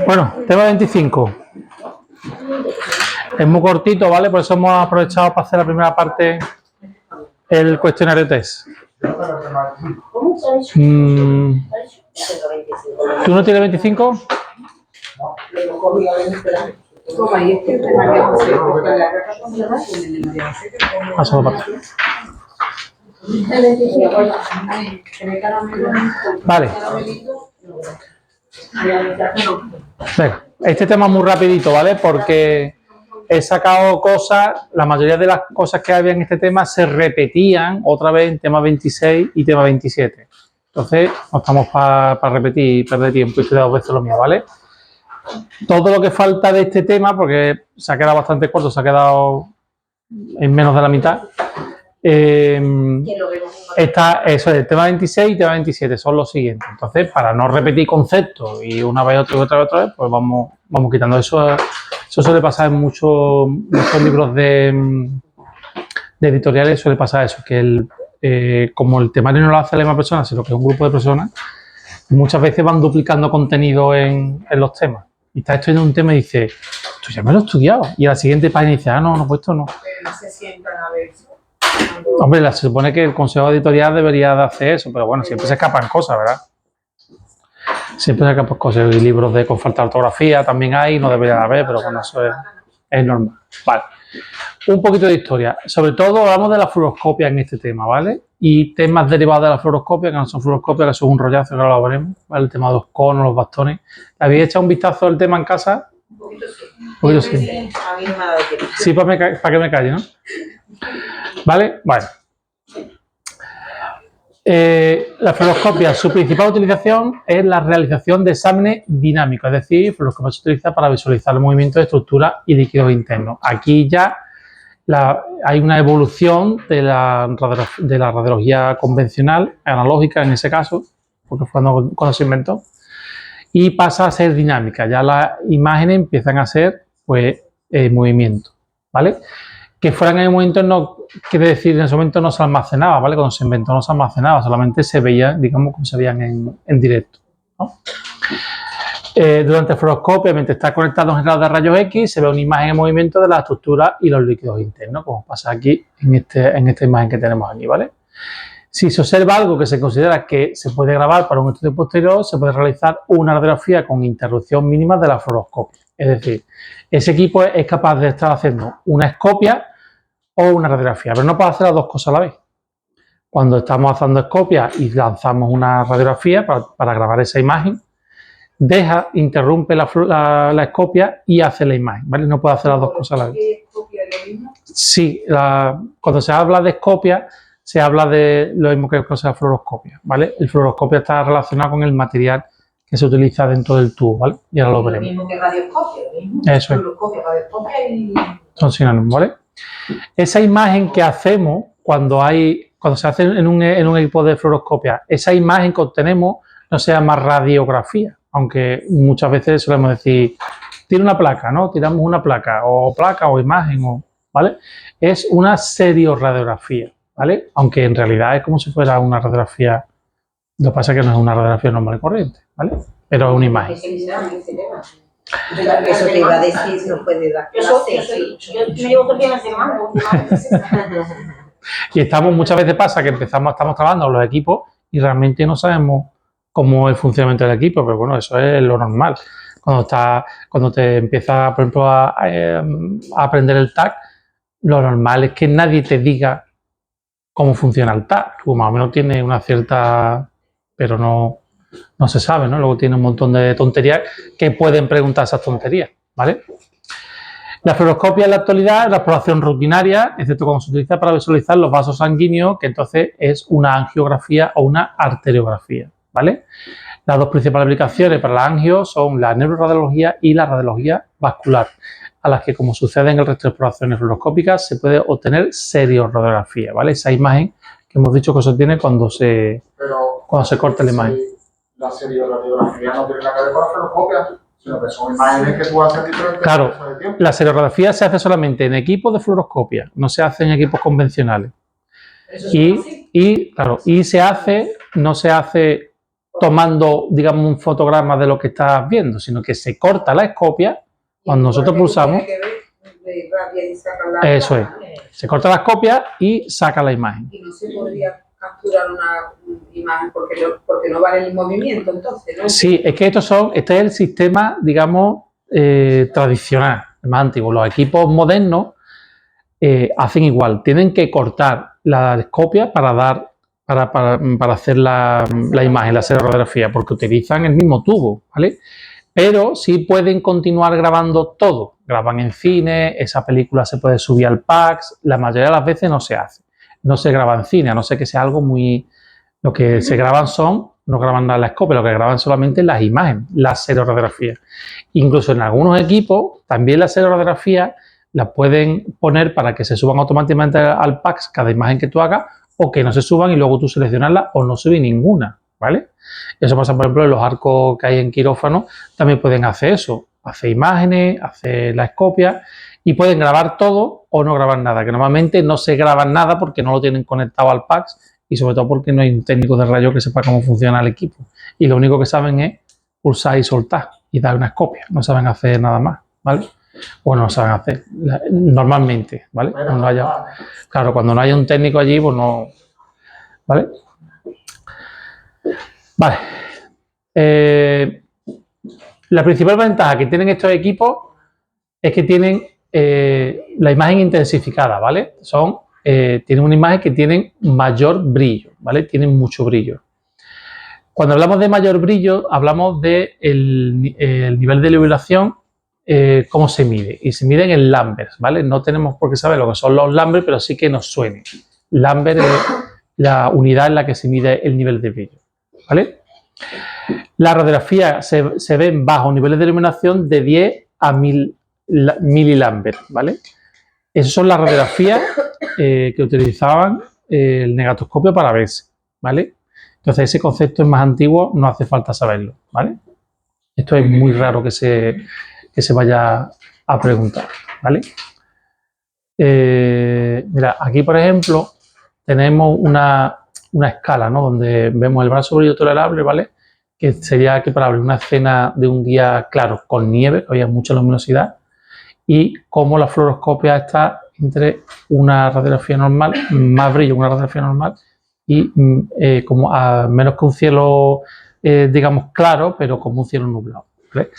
Bueno, tema 25. Es muy cortito, ¿vale? Por eso hemos aprovechado para hacer la primera parte, el cuestionario test. ¿Tú no tienes 25? Paso para atrás. Vale. Venga, este tema es muy rapidito, ¿vale? Porque he sacado cosas, la mayoría de las cosas que había en este tema se repetían otra vez en tema 26 y tema 27. Entonces, no estamos para repetir y perder tiempo y estudiar dos veces lo mío, ¿vale? Todo lo que falta de este tema, porque se ha quedado bastante corto, se ha quedado en menos de la mitad. Eso es el tema 26 y tema 27, son los siguientes. Entonces, para no repetir conceptos y una vez otra vez, pues vamos quitando eso. Eso suele pasar en muchos libros de editoriales, suele pasar eso, que como el temario no lo hace la misma persona, sino que es un grupo de personas, muchas veces van duplicando contenido en los temas. Y está estudiando un tema y dice, tú ya me lo he estudiado. Y a la siguiente página dice, no, pues esto no. Pero no se sientan a ver. Hombre, se supone que el consejo editorial debería de hacer eso, pero bueno, siempre se escapan cosas, ¿verdad? Siempre se escapan cosas. Y libros con falta de ortografía también hay, no debería de haber, pero bueno, eso es normal. Vale. Un poquito de historia. Sobre todo hablamos de la fluoroscopia en este tema, ¿vale? Y temas derivados de la fluoroscopia, que no son fluoroscopia, que son un rollazo, que ahora lo veremos, ¿vale? El tema de los conos, los bastones. ¿Habéis echado un vistazo al tema en casa? Un poquito sí. Un poquito sí. A mí no me ha dado tiempo. Sí, para que me calle, ¿no? ¿Vale? Bueno. La fluoroscopia, su principal utilización es la realización de exámenes dinámicos, es decir, fluoroscopia se utiliza para visualizar el movimiento de estructuras y líquidos internos. Aquí ya hay una evolución de la radiología convencional, analógica en ese caso, porque fue cuando se inventó, y pasa a ser dinámica. Ya las imágenes empiezan a ser, pues, movimiento, ¿vale? Que fueran en el momento no quiere decir en ese momento no se almacenaba, ¿vale? Cuando se inventó no se almacenaba, solamente se veía, digamos, como se veían en directo, ¿no? Durante el fluoroscopio, mientras está conectado a un generador de rayos X, se ve una imagen en movimiento de la estructura y los líquidos internos, como pasa aquí en esta imagen que tenemos aquí, ¿vale? Si se observa algo que se considera que se puede grabar para un estudio posterior, se puede realizar una radiografía con interrupción mínima de la fluoroscopia. Es decir, ese equipo es capaz de estar haciendo una escopia o una radiografía, pero no puede hacer las dos cosas a la vez. Cuando estamos haciendo escopia y lanzamos una radiografía para grabar esa imagen, interrumpe la escopia y hace la imagen, ¿vale? No puede hacer las dos cosas a la vez. ¿Escopia es lo mismo? Sí, cuando se habla de escopia, se habla de lo mismo que la fluoroscopia, ¿vale? El fluoroscopia está relacionado con el material que se utiliza dentro del tubo, ¿vale? Y ahora lo veremos. Lo mismo que radioscopia, lo mismo. Eso es. Fluoroscopia, radioscopia y... Son sinónimos, ¿vale? Esa imagen que hacemos cuando se hace en un equipo de fluoroscopia, esa imagen que obtenemos no se llama radiografía, aunque muchas veces solemos decir, tira una placa, ¿no? Tiramos una placa o imagen, ¿vale? Es una serioradiografía, ¿vale? Aunque en realidad es como si fuera una radiografía, lo que pasa es que no es una radiografía normal y corriente, ¿vale? Pero es una imagen. Eso te iba a decir, no puede dar clase. Yo me llevo todo el día en la semana. Y muchas veces pasa que estamos trabajando en los equipos y realmente no sabemos cómo es el funcionamiento del equipo, pero bueno, eso es lo normal. Cuando te empiezas, por ejemplo, a aprender el TAC, lo normal es que nadie te diga cómo funciona el TAC. Tú más o menos tienes una cierta, pero no se sabe, ¿no? Luego tiene un montón de tonterías que pueden preguntar esas tonterías, ¿vale? La fluoroscopia en la actualidad es la exploración rutinaria, excepto cuando se utiliza para visualizar los vasos sanguíneos, que entonces es una angiografía o una arteriografía, ¿vale? Las dos principales aplicaciones para la angio son la neuroradiología y la radiología vascular, a las que, como sucede en el resto de exploraciones fluoroscópicas, se puede obtener serioradiografía, ¿vale? Esa imagen que hemos dicho que se obtiene cuando se corta la imagen. La serioradiografía no tiene nada que ver con la fluoroscopia, sino que son imágenes que tú haces diferentes. Claro, la serioradiografía se hace solamente en equipos de fluoroscopia, no se hace en equipos convencionales. Y se hace, no se hace tomando, digamos, un fotograma de lo que estás viendo, sino que se corta la escopia cuando nosotros pulsamos. Eso es. Se corta la escopia y saca la imagen. Y no se podría capturar una imagen porque no vale el movimiento, entonces, ¿no? Sí, es que este es el sistema, digamos, tradicional, el más antiguo. Los equipos modernos hacen igual, tienen que cortar la escopia para hacer la imagen, la serigrafía, porque utilizan el mismo tubo, ¿vale? Pero sí pueden continuar grabando todo. Graban en cine, esa película se puede subir al PAX, la mayoría de las veces no se hace. No se graba en cine, a no ser que sea algo muy... Lo que se graban no graban nada en la escopia, lo que graban solamente las imágenes, la serigrafía. Incluso en algunos equipos, también la serigrafía la pueden poner para que se suban automáticamente al PAX cada imagen que tú hagas, o que no se suban y luego tú seleccionarla o no subir ninguna, ¿vale? Eso pasa, por ejemplo, en los arcos que hay en quirófano, también pueden hacer eso, hacer imágenes, hacer la escopia y pueden grabar todo o no grabar nada, que normalmente no se graban nada porque no lo tienen conectado al PAX y sobre todo porque no hay un técnico de rayo que sepa cómo funciona el equipo y lo único que saben es pulsar y soltar y dar una escopia, no saben hacer nada más, ¿vale? O no saben hacer, normalmente, ¿vale? Claro, cuando no haya un técnico allí, pues no, ¿vale? Vale. La principal ventaja que tienen estos equipos es que tienen la imagen intensificada, ¿vale? Tienen una imagen que tienen mayor brillo, ¿vale? Tienen mucho brillo. Cuando hablamos de mayor brillo, hablamos de el nivel de iluminación, cómo se mide. Y se mide en Lambert, ¿vale? No tenemos por qué saber lo que son los Lambert, pero sí que nos suene. Lambert es la unidad en la que se mide el nivel de brillo, ¿vale? La radiografía se ve en bajos niveles de iluminación de 10 a 1000 mililambert, ¿vale? Esas son las radiografías que utilizaban el negatoscopio para verse, ¿vale? Entonces ese concepto es más antiguo, no hace falta saberlo, ¿vale? Esto es muy raro que se vaya a preguntar, ¿vale? Mira, aquí por ejemplo tenemos una escala, ¿no? Donde vemos el brazo brillo tolerable, ¿vale? Que sería equiparable a una escena de un día claro con nieve, que había mucha luminosidad, y cómo la fluoroscopia está entre una radiografía normal, más brillo que una radiografía normal, y como a menos que un cielo, digamos, claro, pero como un cielo nublado, ¿vale?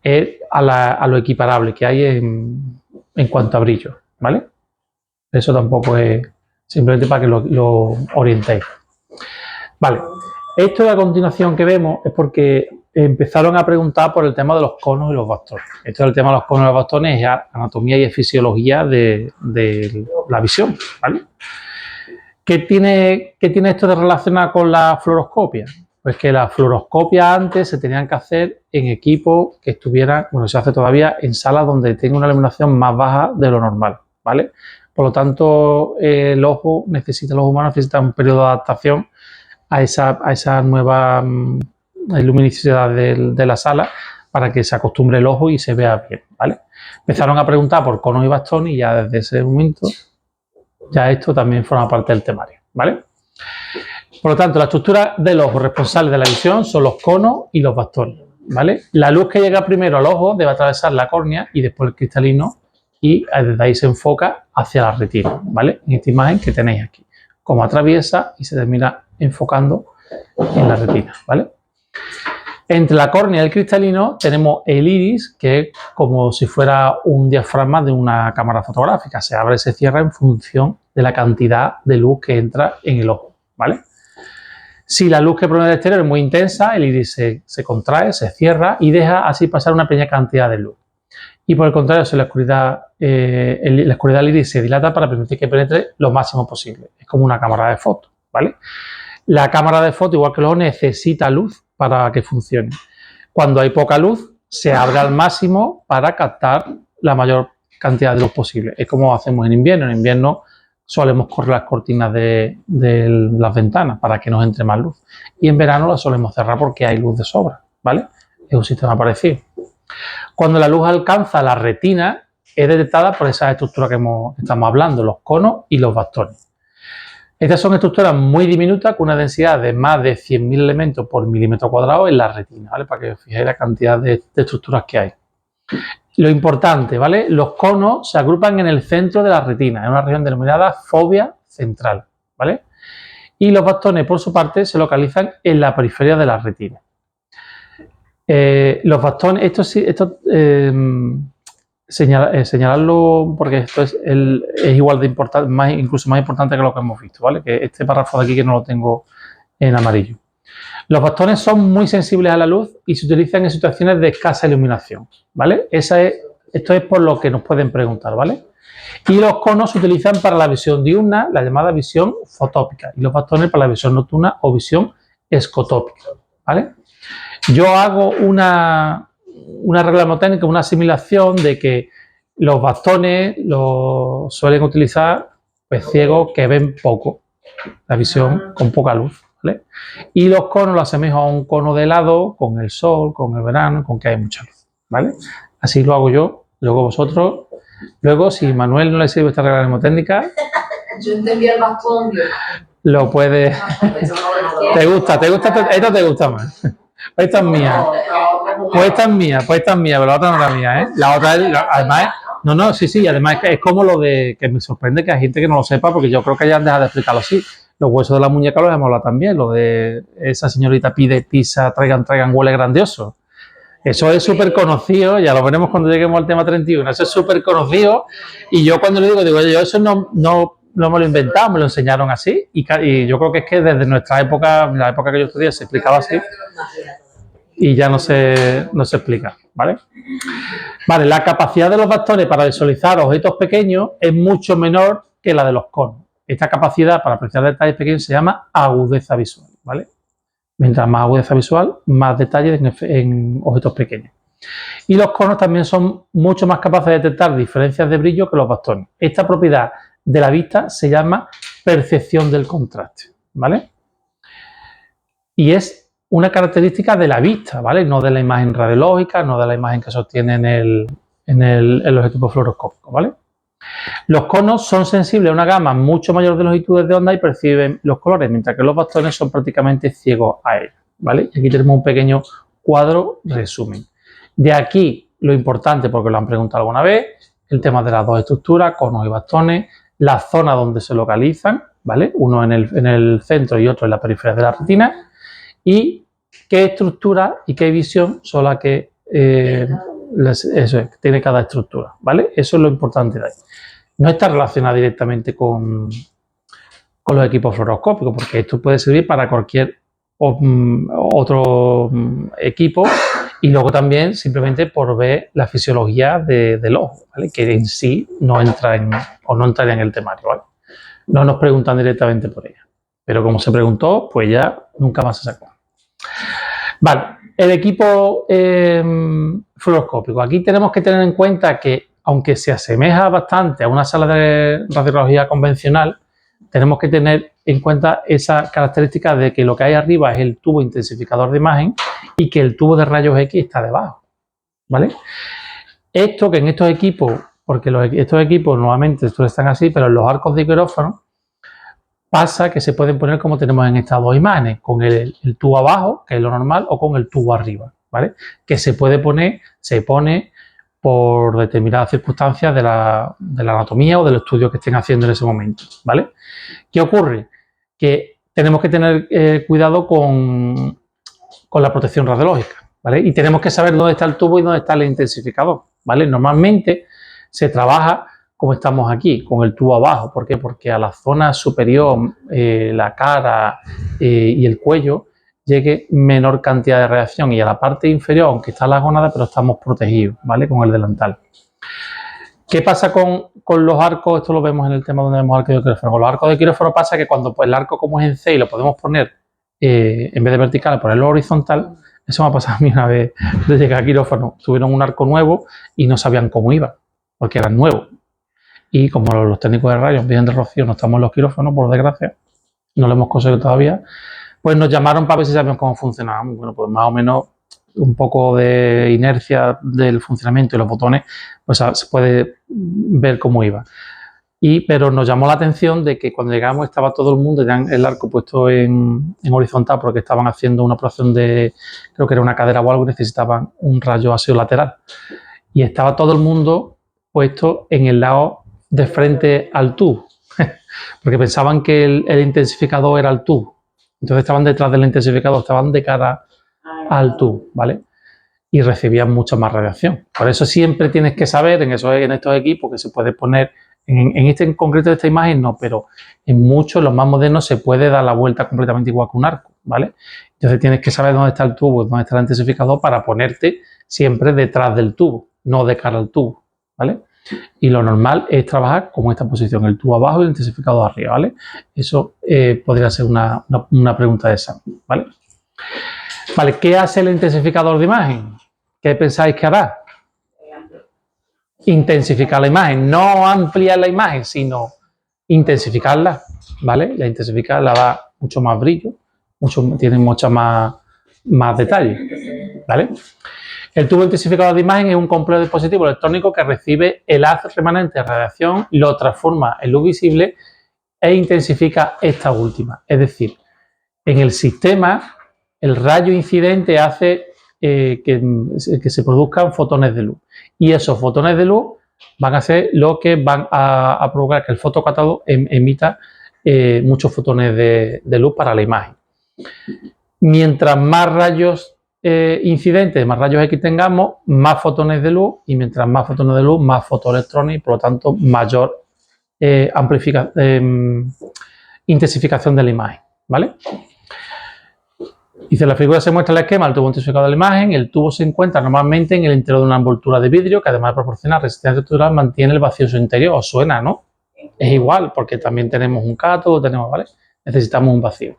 Es a lo equiparable que hay en cuanto a brillo, ¿vale? Eso tampoco es simplemente para que lo orientéis. Vale, esto de a continuación que vemos es porque empezaron a preguntar por el tema de los conos y los bastones. Esto del tema de los conos y los bastones es anatomía y fisiología de la visión, ¿vale? ¿Qué tiene esto de relacionar con la fluoroscopia? Pues que la fluoroscopia antes se tenían que hacer en equipos que estuvieran, bueno, se hace todavía en salas donde tenga una iluminación más baja de lo normal, ¿vale? Por lo tanto, el ojo humano necesita un periodo de adaptación a esa nueva luminosidad de la sala para que se acostumbre el ojo y se vea bien, ¿vale? Empezaron a preguntar por conos y bastones y ya desde ese momento ya esto también forma parte del temario, ¿vale? Por lo tanto, la estructura del ojo responsable de la visión son los conos y los bastones, ¿vale? La luz que llega primero al ojo debe atravesar la córnea y después el cristalino y desde ahí se enfoca hacia la retina, ¿vale? En esta imagen que tenéis aquí, como atraviesa y se termina enfocando en la retina, ¿vale? Entre la córnea y el cristalino tenemos el iris, que es como si fuera un diafragma de una cámara fotográfica. Se abre y se cierra en función de la cantidad de luz que entra en el ojo, ¿vale? Si la luz que proviene del exterior es muy intensa, el iris se contrae, se cierra y deja así pasar una pequeña cantidad de luz. Y por el contrario, si la oscuridad del iris se dilata para permitir que penetre lo máximo posible. Es como una cámara de fotos, ¿vale? La cámara de fotos, igual que el ojo, necesita luz para que funcione. Cuando hay poca luz, se abre al máximo para captar la mayor cantidad de luz posible. Es como hacemos en invierno. En invierno solemos correr las cortinas de las ventanas para que nos entre más luz. Y en verano las solemos cerrar porque hay luz de sobra, ¿vale? Es un sistema parecido. Cuando la luz alcanza la retina, es detectada por esa estructura que estamos hablando, los conos y los bastones. Estas son estructuras muy diminutas con una densidad de más de 100.000 elementos por milímetro cuadrado en la retina, ¿vale? Para que os fijéis la cantidad de estructuras que hay. Lo importante, ¿vale? Los conos se agrupan en el centro de la retina, en una región denominada fovea central, ¿vale? Y los bastones, por su parte, se localizan en la periferia de la retina. Los bastones, señalarlo porque esto es igual de importante, incluso más importante que lo que hemos visto, ¿vale? Que este párrafo de aquí que no lo tengo en amarillo. Los bastones son muy sensibles a la luz y se utilizan en situaciones de escasa iluminación, ¿vale? Esto es por lo que nos pueden preguntar, ¿vale? Y los conos se utilizan para la visión diurna, la llamada visión fotópica, y los bastones para la visión nocturna o visión escotópica, ¿vale? Yo hago una regla mnemotécnica, una asimilación de que los bastones los suelen utilizar pues, ciegos que ven poco, la visión con poca luz, ¿vale? Y los conos los asemejo a un cono de helado con el sol, con el verano, con que hay mucha luz, ¿vale? Así lo hago yo, luego vosotros. Luego, si Manuel no le sirve esta regla mnemotécnica, yo entendí el bastón. lo puede. ¿Te gusta? Esta te gusta más. Esta es mía. Pues esta es mía, pero la otra no es la mía, ¿eh? La otra es, además, sí, además es como lo de, que me sorprende que hay gente que no lo sepa, porque yo creo que ya han dejado de explicarlo así. Los huesos de la muñeca los hemos hablado también, lo de esa señorita pide pizza, traigan, huele grandioso. Eso es súper conocido, ya lo veremos cuando lleguemos al tema 31, eso es súper conocido y yo cuando le digo, yo eso no me lo he inventado, me lo enseñaron así y yo creo que es que desde nuestra época, la época que yo estudié, se explicaba así y ya no se explica, ¿vale? Vale, la capacidad de los bastones para visualizar objetos pequeños es mucho menor que la de los conos. Esta capacidad para apreciar detalles pequeños se llama agudeza visual, ¿vale? Mientras más agudeza visual, más detalles en objetos pequeños. Y los conos también son mucho más capaces de detectar diferencias de brillo que los bastones. Esta propiedad de la vista se llama percepción del contraste, ¿vale? Y es una característica de la vista, ¿vale? No de la imagen radiológica, no de la imagen que sostiene en los equipos fluoroscópicos, ¿vale? Los conos son sensibles a una gama mucho mayor de longitudes de onda y perciben los colores, mientras que los bastones son prácticamente ciegos a ellos, ¿vale? Y aquí tenemos un pequeño cuadro resumen. De aquí lo importante, porque lo han preguntado alguna vez, el tema de las dos estructuras, conos y bastones, la zona donde se localizan, ¿vale? Uno en el centro y otro en la periferia de la retina, y qué estructura y qué visión son las que tiene cada estructura, ¿vale? Eso es lo importante de ahí. No está relacionada directamente con los equipos fluoroscópicos, porque esto puede servir para cualquier otro equipo y luego también simplemente por ver la fisiología del ojo, ¿vale? Que en sí no entraría en el temario, ¿vale? No nos preguntan directamente por ella, pero como se preguntó, pues ya nunca más se sacó. Vale, el equipo fluoroscópico. Aquí tenemos que tener en cuenta que aunque se asemeja bastante a una sala de radiología convencional, tenemos que tener en cuenta esa característica de que lo que hay arriba es el tubo intensificador de imagen y que el tubo de rayos X está debajo, ¿vale? Esto que en estos equipos, porque estos equipos nuevamente están así, pero en los arcos de quirófano pasa que se pueden poner como tenemos en estas dos imágenes, con el tubo abajo, que es lo normal, o con el tubo arriba, ¿vale? Que se pone por determinadas circunstancias de la anatomía o del estudio que estén haciendo en ese momento, ¿vale? ¿Qué ocurre? Que tenemos que tener cuidado con la protección radiológica, ¿vale? Y tenemos que saber dónde está el tubo y dónde está el intensificador, ¿vale? Normalmente se trabaja como estamos aquí, con el tubo abajo. ¿Por qué? Porque a la zona superior, la cara y el cuello, llegue menor cantidad de radiación y a la parte inferior, aunque está la gónada, pero estamos protegidos, ¿vale? Con el delantal. ¿Qué pasa con los arcos? Esto lo vemos en el tema donde vemos arcos de quirófano. Con los arcos de quirófano pasa que cuando pues, el arco como es en C y lo podemos poner en vez de vertical, ponerlo horizontal. Eso me ha pasado a mí una vez de llegar a quirófano. Tuvieron un arco nuevo y no sabían cómo iba, porque eran nuevos. Y como los técnicos de rayos vienen de Rocío, no estamos en los quirófanos, por desgracia, no lo hemos conseguido todavía, pues nos llamaron para ver si sabíamos cómo funcionábamos. Bueno, pues más o menos un poco de inercia del funcionamiento y los botones, pues se puede ver cómo iba. Pero nos llamó la atención de que cuando llegamos estaba todo el mundo, ya el arco puesto en horizontal porque estaban haciendo una operación de, creo que era una cadera o algo, y necesitaban un rayo ácido lateral. Y estaba todo el mundo puesto en el lado de frente al tubo, porque pensaban que el intensificador era el tubo. Entonces estaban detrás del intensificador, estaban de cara al tubo, ¿vale? Y recibían mucha más radiación. Por eso siempre tienes que saber en estos equipos que se puede poner, en concreto de esta imagen no, pero en muchos, los más modernos, se puede dar la vuelta completamente igual que un arco, ¿vale? Entonces tienes que saber dónde está el tubo, dónde está el intensificador para ponerte siempre detrás del tubo, no de cara al tubo, ¿vale? Y lo normal es trabajar con esta posición, el tubo abajo y el intensificador arriba, ¿vale? Eso podría ser una pregunta de examen, ¿vale? Vale, ¿qué hace el intensificador de imagen? ¿Qué pensáis que hará? Intensificar la imagen, no ampliar la imagen, sino intensificarla, ¿vale? La intensificar la da mucho más brillo, tiene mucho más detalle, ¿vale? El tubo intensificador de imagen es un complejo de dispositivos electrónicos que recibe el haz remanente de radiación, lo transforma en luz visible e intensifica esta última. Es decir, en el sistema, el rayo incidente hace que se produzcan fotones de luz. Y esos fotones de luz van a ser lo que van a provocar que el fotocátodo emita muchos fotones de luz para la imagen. Mientras más rayos incidentes, más rayos X tengamos, más fotones de luz, y mientras más fotones de luz, más fotoelectrones, y por lo tanto mayor intensificación de la imagen, ¿vale? Dice, en la figura se muestra el esquema del tubo intensificador de la imagen. El tubo se encuentra normalmente en el interior de una envoltura de vidrio que, además de proporcionar resistencia estructural, mantiene el vacío en su interior. ¿Os suena, no? Es igual, porque también tenemos un cátodo, ¿vale? Necesitamos un vacío.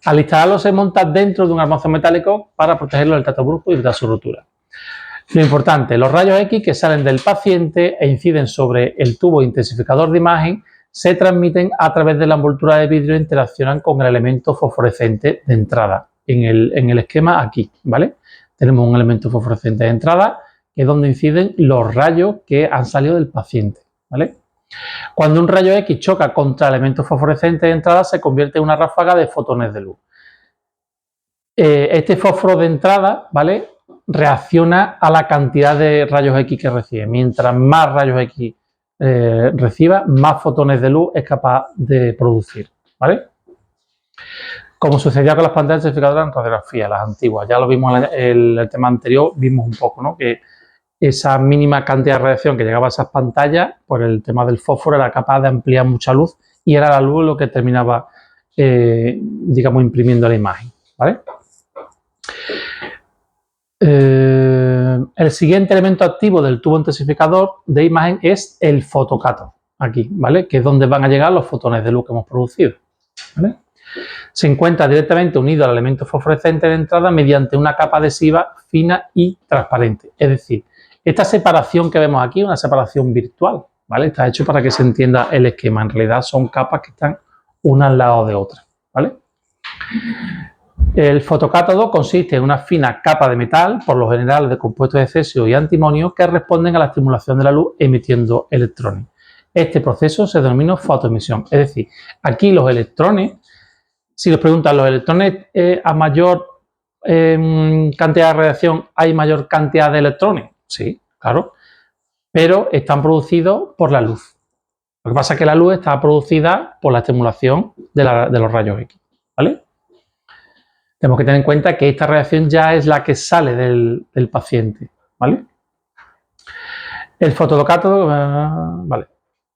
Al instalarlo se monta dentro de un armazón metálico para protegerlo del tacto brusco y evitar su rotura. Lo importante, los rayos X que salen del paciente e inciden sobre el tubo intensificador de imagen se transmiten a través de la envoltura de vidrio e interaccionan con el elemento fosforescente de entrada. En el esquema aquí, ¿vale? Tenemos un elemento fosforescente de entrada que es donde inciden los rayos que han salido del paciente, ¿vale? Cuando un rayo X choca contra elementos fosforescentes de entrada se convierte en una ráfaga de fotones de luz. Este fósforo de entrada, ¿vale?, reacciona a la cantidad de rayos X que recibe. Mientras más rayos X reciba, más fotones de luz es capaz de producir, ¿vale? Como sucedía con las pantallas intensificadoras en radiografía, las antiguas. Ya lo vimos en el tema anterior, vimos un poco, ¿no?, que esa mínima cantidad de radiación que llegaba a esas pantallas, por el tema del fósforo, era capaz de ampliar mucha luz y era la luz lo que terminaba, digamos, imprimiendo la imagen, ¿vale? El siguiente elemento activo del tubo intensificador de imagen es el fotocátodo, aquí, ¿vale?, que es donde van a llegar los fotones de luz que hemos producido, ¿vale? Se encuentra directamente unido al elemento fosforescente de entrada mediante una capa adhesiva fina y transparente. Es decir, esta separación que vemos aquí es una separación virtual, ¿vale? Está hecho para que se entienda el esquema. En realidad son capas que están una al lado de otra, ¿vale? El fotocátodo consiste en una fina capa de metal, por lo general de compuestos de cesio y antimonio, que responden a la estimulación de la luz emitiendo electrones. Este proceso se denomina fotoemisión. Es decir, aquí los electrones, si les preguntan, ¿los electrones a mayor cantidad de radiación hay mayor cantidad de electrones? Sí, claro, pero están producidos por la luz. Lo que pasa es que la luz está producida por la estimulación de los rayos X, ¿vale? Tenemos que tener en cuenta que esta radiación ya es la que sale del paciente, ¿vale? El fotocátodo, ¿vale?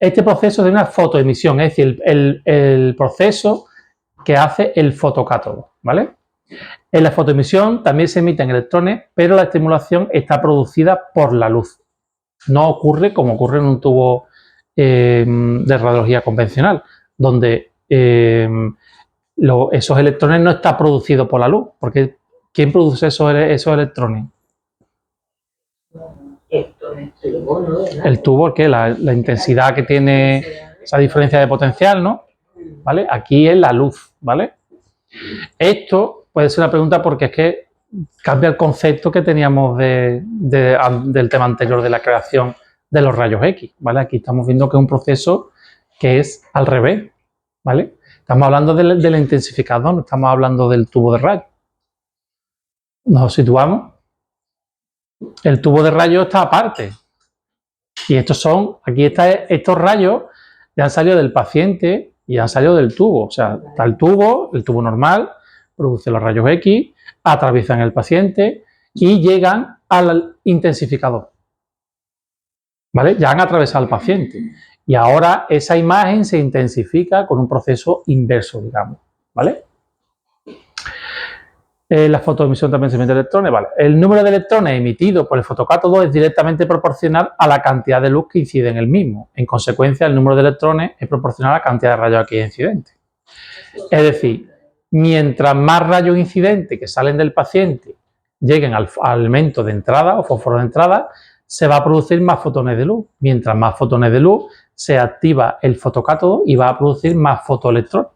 Este proceso es de una fotoemisión, es decir, el proceso que hace el fotocátodo, ¿vale? En la fotoemisión también se emiten electrones, pero la estimulación está producida por la luz. No ocurre como ocurre en un tubo de radiología convencional, donde esos electrones no están producidos por la luz, porque ¿quién produce esos electrones? El tubo, que la intensidad que tiene esa diferencia de potencial, ¿no? ¿Vale? Aquí es la luz, ¿vale? Esto puede ser una pregunta porque es que cambia el concepto que teníamos del tema anterior de la creación de los rayos X, ¿vale? Aquí estamos viendo que es un proceso que es al revés, ¿vale? Estamos hablando del intensificador, no estamos hablando del tubo de rayos. Nos situamos. El tubo de rayos está aparte. Y estos rayos ya han salido del paciente y han salido del tubo. O sea, está el tubo normal, produce los rayos X, atraviesan el paciente y llegan al intensificador. ¿Vale? Ya han atravesado al paciente. Y ahora esa imagen se intensifica con un proceso inverso, digamos. ¿Vale? La fotoemisión también se emite electrones. Vale. El número de electrones emitidos por el fotocátodo es directamente proporcional a la cantidad de luz que incide en el mismo. En consecuencia, el número de electrones es proporcional a la cantidad de rayos X incidentes. Es decir, mientras más rayos incidentes que salen del paciente lleguen al elemento de entrada o fósforo de entrada, se va a producir más fotones de luz. Mientras más fotones de luz, se activa el fotocátodo y va a producir más fotoelectrones.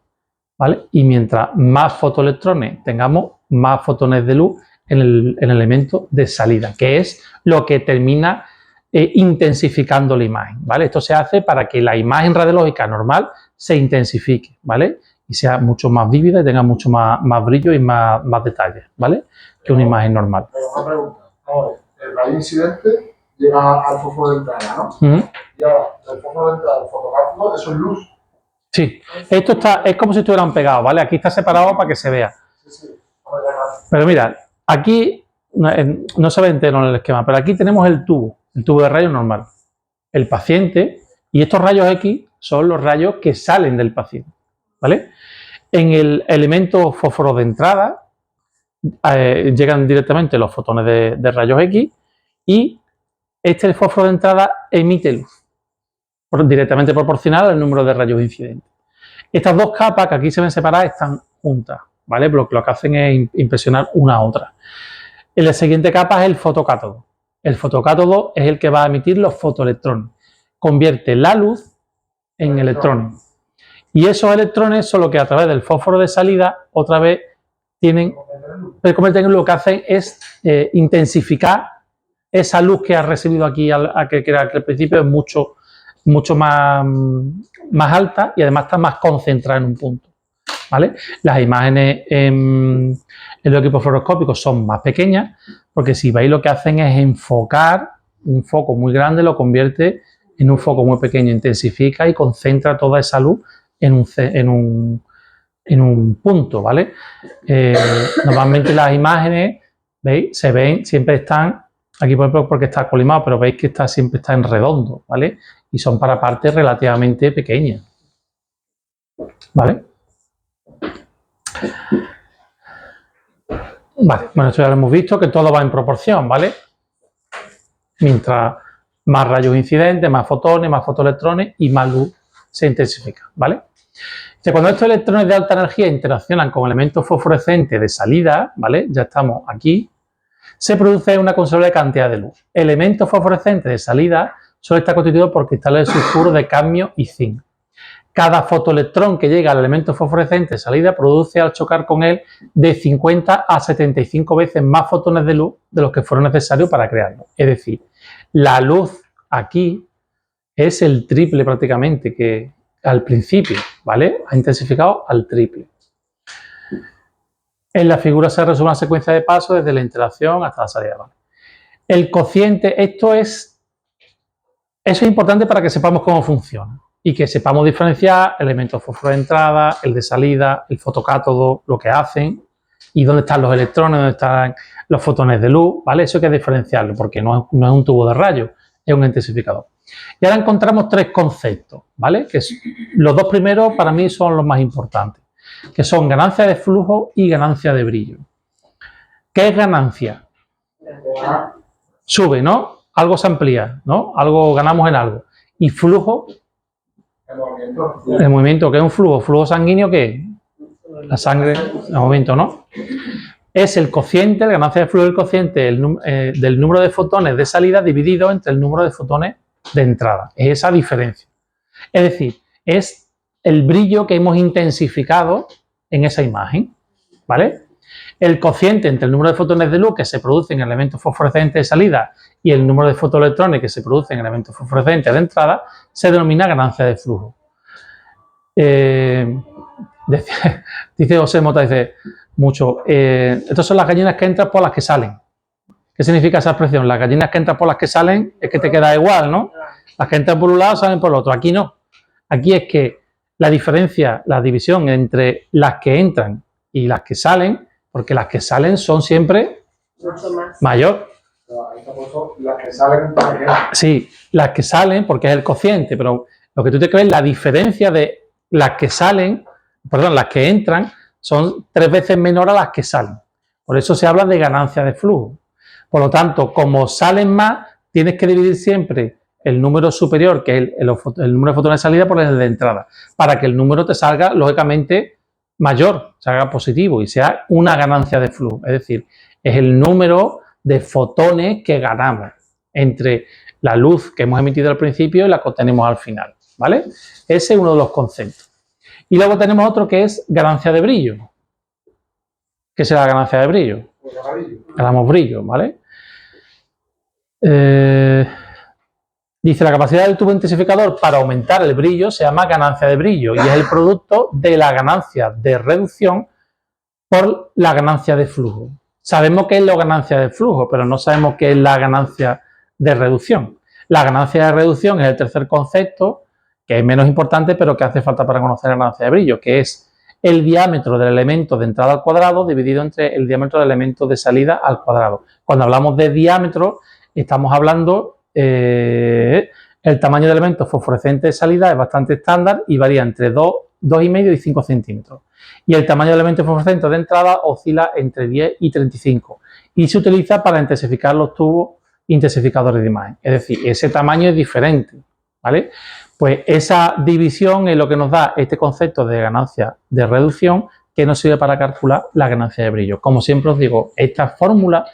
¿Vale? Y mientras más fotoelectrones tengamos, más fotones de luz en el elemento de salida, que es lo que termina intensificando la imagen, ¿vale? Esto se hace para que la imagen radiológica normal se intensifique, ¿vale? Y sea mucho más vívida y tenga mucho más brillo y más detalles, ¿vale? Que una imagen normal. Pero una pregunta, el rayo incidente llega al fósforo de entrada, ¿no? Y ahora, el fósforo de entrada del fotocátodo, eso es luz. Sí, esto es como si estuvieran pegados, ¿vale? Aquí está separado para que se vea. Sí. Pero mira, aquí no se ve entero en el esquema, pero aquí tenemos el tubo de rayos normal, el paciente, y estos rayos X son los rayos que salen del paciente, ¿vale? En el elemento fósforo de entrada llegan directamente los fotones de rayos X y este fósforo de entrada emite luz, directamente proporcional al número de rayos incidentes. Estas dos capas que aquí se ven separadas están juntas, ¿vale? Lo que hacen es impresionar una a otra. En la siguiente capa es el fotocátodo. El fotocátodo es el que va a emitir los fotoelectrones. Convierte la luz en electrones. Y esos electrones son los que a través del fósforo de salida otra vez lo que hacen es intensificar esa luz que ha recibido aquí, que al principio es mucho más alta y además está más concentrada en un punto, ¿vale? Las imágenes en los equipos fluoroscópicos son más pequeñas porque si veis lo que hacen es enfocar un foco muy grande, lo convierte en un foco muy pequeño, intensifica y concentra toda esa luz en un punto, ¿vale? Normalmente las imágenes, ¿veis? Se ven, siempre están, aquí por ejemplo porque está colimado, pero veis que siempre está en redondo, ¿vale? Y son para partes relativamente pequeñas, ¿vale? Vale, bueno, esto ya lo hemos visto, que todo va en proporción, ¿vale? Mientras más rayos incidentes, más fotones, más fotoelectrones y más luz se intensifica, ¿vale? Cuando estos electrones de alta energía interaccionan con elementos fosforescentes de salida, ¿vale? Ya estamos aquí, se produce una considerable cantidad de luz. Elementos fosforescentes de salida suele estar constituido por cristales sulfuro de cadmio y zinc. Cada fotoelectrón que llega al elemento fosforescente de salida produce al chocar con él de 50 a 75 veces más fotones de luz de los que fueron necesarios para crearlo. Es decir, la luz aquí es el triple prácticamente que al principio, ¿vale? Ha intensificado al triple. En la figura se resume una secuencia de pasos desde la interacción hasta la salida, ¿vale? El cociente, eso es importante para que sepamos cómo funciona y que sepamos diferenciar elementos fósforo de entrada, el de salida, el fotocátodo, lo que hacen y dónde están los electrones, dónde están los fotones de luz, ¿vale? Eso hay que diferenciarlo porque no es un tubo de rayos, es un intensificador. Y ahora encontramos tres conceptos, ¿vale? Que los dos primeros para mí son los más importantes, que son ganancia de flujo y ganancia de brillo. ¿Qué es ganancia? Sube, ¿no? Algo se amplía, ¿no? Algo ganamos en algo. ¿Y flujo? El movimiento, ¿qué es un flujo? ¿Flujo sanguíneo qué es? La sangre, el movimiento, ¿no? Es el cociente, la ganancia de flujo del cociente del número de fotones de salida dividido entre el número de fotones de entrada. Es esa diferencia. Es decir, es el brillo que hemos intensificado en esa imagen, ¿vale? El cociente entre el número de fotones de luz que se producen en elementos fosforescentes de salida y el número de fotoelectrones que se producen en elementos fosforescentes de entrada se denomina ganancia de flujo. Dice José Mota, dice mucho, estas son las gallinas que entran por las que salen. ¿Qué significa esa expresión? Las gallinas que entran por las que salen es que te queda igual, ¿no? Las que entran por un lado salen por el otro. Aquí no. Aquí es que la diferencia, la división entre las que entran y las que salen, porque las que salen son siempre mayor. Las que salen. Sí, las que salen, porque es el cociente, pero lo que tú tienes que ver, la diferencia de las que salen, perdón, las que entran, son 3 veces menor a las que salen. Por eso se habla de ganancia de flujo. Por lo tanto, como salen más, tienes que dividir siempre el número superior, que es el número de fotones de salida, por el de entrada, para que el número te salga, lógicamente, mayor, salga positivo y sea una ganancia de flujo. Es decir, es el número de fotones que ganamos entre la luz que hemos emitido al principio y la que obtenemos al final, ¿vale? Ese es uno de los conceptos. Y luego tenemos otro que es ganancia de brillo. ¿Qué será la ganancia de brillo? Ganamos brillo, ¿vale? Dice, la capacidad del tubo intensificador para aumentar el brillo se llama ganancia de brillo y es el producto de la ganancia de reducción por la ganancia de flujo. Sabemos qué es la ganancia de flujo, pero no sabemos qué es la ganancia de reducción. La ganancia de reducción es el tercer concepto, que es menos importante, pero que hace falta para conocer la ganancia de brillo, que es el diámetro del elemento de entrada al cuadrado dividido entre el diámetro del elemento de salida al cuadrado. Cuando hablamos de diámetro, estamos hablando, el tamaño del elemento fosforescente de salida es bastante estándar y varía entre 2,5 y 5 centímetros. Y el tamaño del elemento fosforescente de entrada oscila entre 10 y 35 y se utiliza para intensificar los tubos intensificadores de imagen. Es decir, ese tamaño es diferente, ¿vale? Pues esa división es lo que nos da este concepto de ganancia de reducción que nos sirve para calcular la ganancia de brillo. Como siempre os digo, estas fórmulas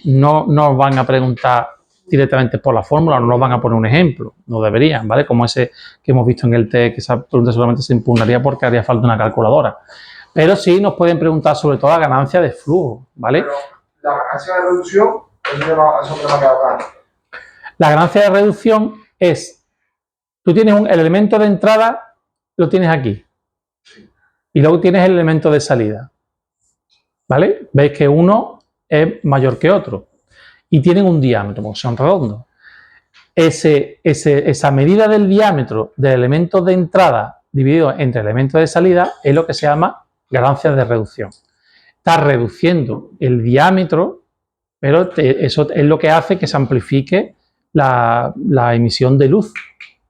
no nos van a preguntar directamente por la fórmula, no nos van a poner un ejemplo, no deberían, ¿vale? Como ese que hemos visto en el TEC, que esa pregunta solamente se impugnaría porque haría falta una calculadora. Pero sí nos pueden preguntar sobre todo la ganancia de flujo, ¿vale? Pero la ganancia de reducción, eso me ha quedado claro. La ganancia de reducción es, tú tienes el elemento de entrada, lo tienes aquí, y luego tienes el elemento de salida, ¿vale? Veis que uno es mayor que otro y tienen un diámetro, porque son redondos. Esa medida del diámetro del elemento de entrada dividido entre elementos de salida es lo que se llama ganancia de reducción. Está reduciendo el diámetro, pero eso es lo que hace que se amplifique la emisión de luz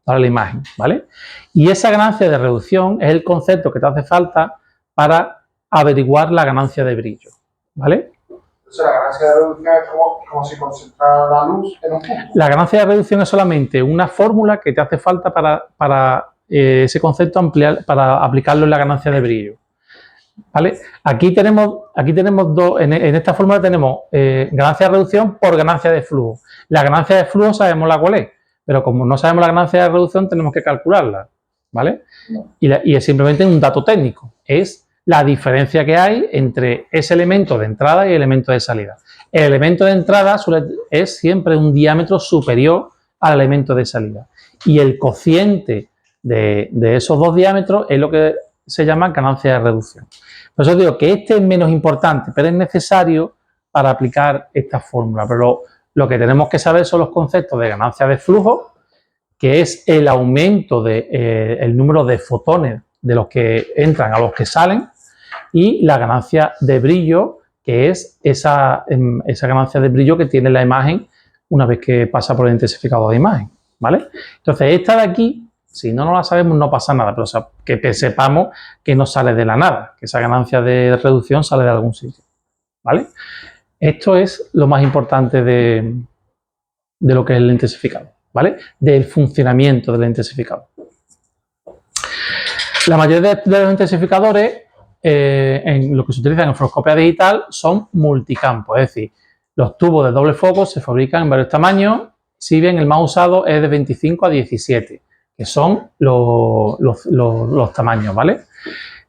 para la imagen, ¿vale? Y esa ganancia de reducción es el concepto que te hace falta para averiguar la ganancia de brillo, ¿vale? Entonces, la ganancia de reducción es como si concentrara la luz en un punto. La ganancia de reducción es solamente una fórmula que te hace falta para ese concepto ampliar, para aplicarlo en la ganancia de brillo, ¿vale? Aquí tenemos dos, en esta fórmula tenemos ganancia de reducción por ganancia de flujo. La ganancia de flujo sabemos la cuál es, pero como no sabemos la ganancia de reducción tenemos que calcularla, ¿vale? Y es simplemente un dato técnico, es la diferencia que hay entre ese elemento de entrada y el elemento de salida. El elemento de entrada es siempre un diámetro superior al elemento de salida y el cociente de esos dos diámetros es lo que se llama ganancia de reducción. Por eso digo que este es menos importante, pero es necesario para aplicar esta fórmula. Pero lo que tenemos que saber son los conceptos de ganancia de flujo, que es el aumento del número de fotones de los que entran a los que salen, y la ganancia de brillo, que es esa ganancia de brillo que tiene la imagen una vez que pasa por el intensificador de imagen, ¿vale? Entonces, esta de aquí, si no la sabemos, no pasa nada, pero que sepamos que no sale de la nada, que esa ganancia de reducción sale de algún sitio, ¿vale? Esto es lo más importante de lo que es el intensificador, ¿vale? Del funcionamiento del intensificador. La mayoría de los intensificadores, en lo que se utiliza en fluoroscopia digital, son multicampos, es decir, los tubos de doble foco se fabrican en varios tamaños, si bien el más usado es de 25 a 17, que son los tamaños, ¿vale?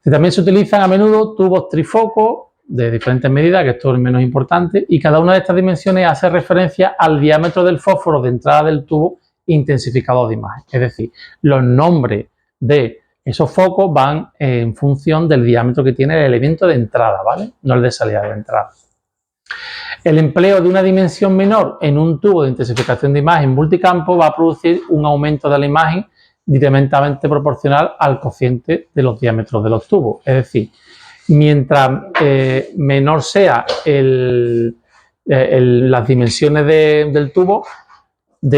También se utilizan a menudo tubos trifocos de diferentes medidas, que esto es menos importante, y cada una de estas dimensiones hace referencia al diámetro del fósforo de entrada del tubo intensificador de imagen. Es decir, los nombres del Esos focos van en función del diámetro que tiene el elemento de entrada, ¿vale? No el de salida, de entrada. El empleo de una dimensión menor en un tubo de intensificación de imagen multicampo va a producir un aumento de la imagen directamente proporcional al cociente de los diámetros de los tubos. Es decir, mientras menor sea las dimensiones del tubo,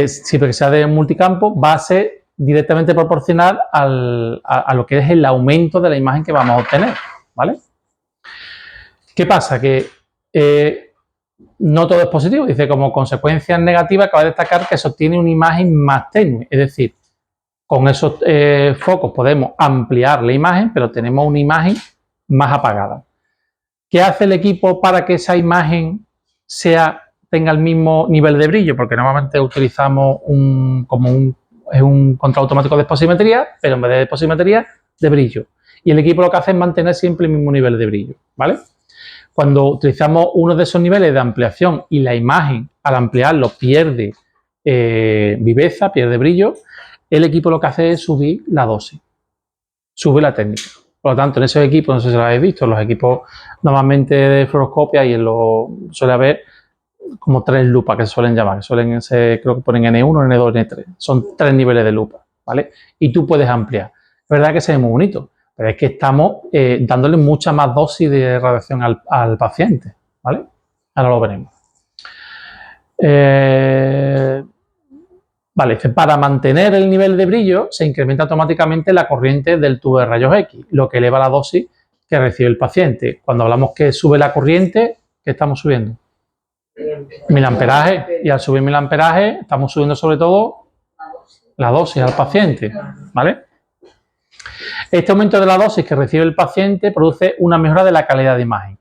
siempre que sea de multicampo, va a ser directamente proporcional a lo que es el aumento de la imagen que vamos a obtener, ¿vale? ¿Qué pasa? Que no todo es positivo. Dice, como consecuencia negativa, cabe destacar que se obtiene una imagen más tenue. Es decir, con esos focos podemos ampliar la imagen, pero tenemos una imagen más apagada. ¿Qué hace el equipo para que esa imagen tenga el mismo nivel de brillo? Porque normalmente utilizamos un control automático de exposimetría, pero en vez de exposimetría, de brillo. Y el equipo lo que hace es mantener siempre el mismo nivel de brillo, ¿vale? Cuando utilizamos uno de esos niveles de ampliación y la imagen, al ampliarlo, pierde viveza, pierde brillo, el equipo lo que hace es subir la dosis, sube la técnica. Por lo tanto, en esos equipos, no sé si lo habéis visto, los equipos normalmente de fluoroscopia suele haber como 3 lupas que se suelen llamar, creo que ponen N1, N2, N3. Son 3 niveles de lupa, ¿vale? Y tú puedes ampliar. Es verdad que se ve muy bonito, pero es que estamos dándole mucha más dosis de radiación al paciente, ¿vale? Ahora lo veremos. Vale, para mantener el nivel de brillo se incrementa automáticamente la corriente del tubo de rayos X, lo que eleva la dosis que recibe el paciente. Cuando hablamos que sube la corriente, ¿qué estamos subiendo? Miliamperaje. Y al subir miliamperaje estamos subiendo sobre todo la dosis al paciente, ¿vale? Este aumento de la dosis que recibe el paciente produce una mejora de la calidad de imagen.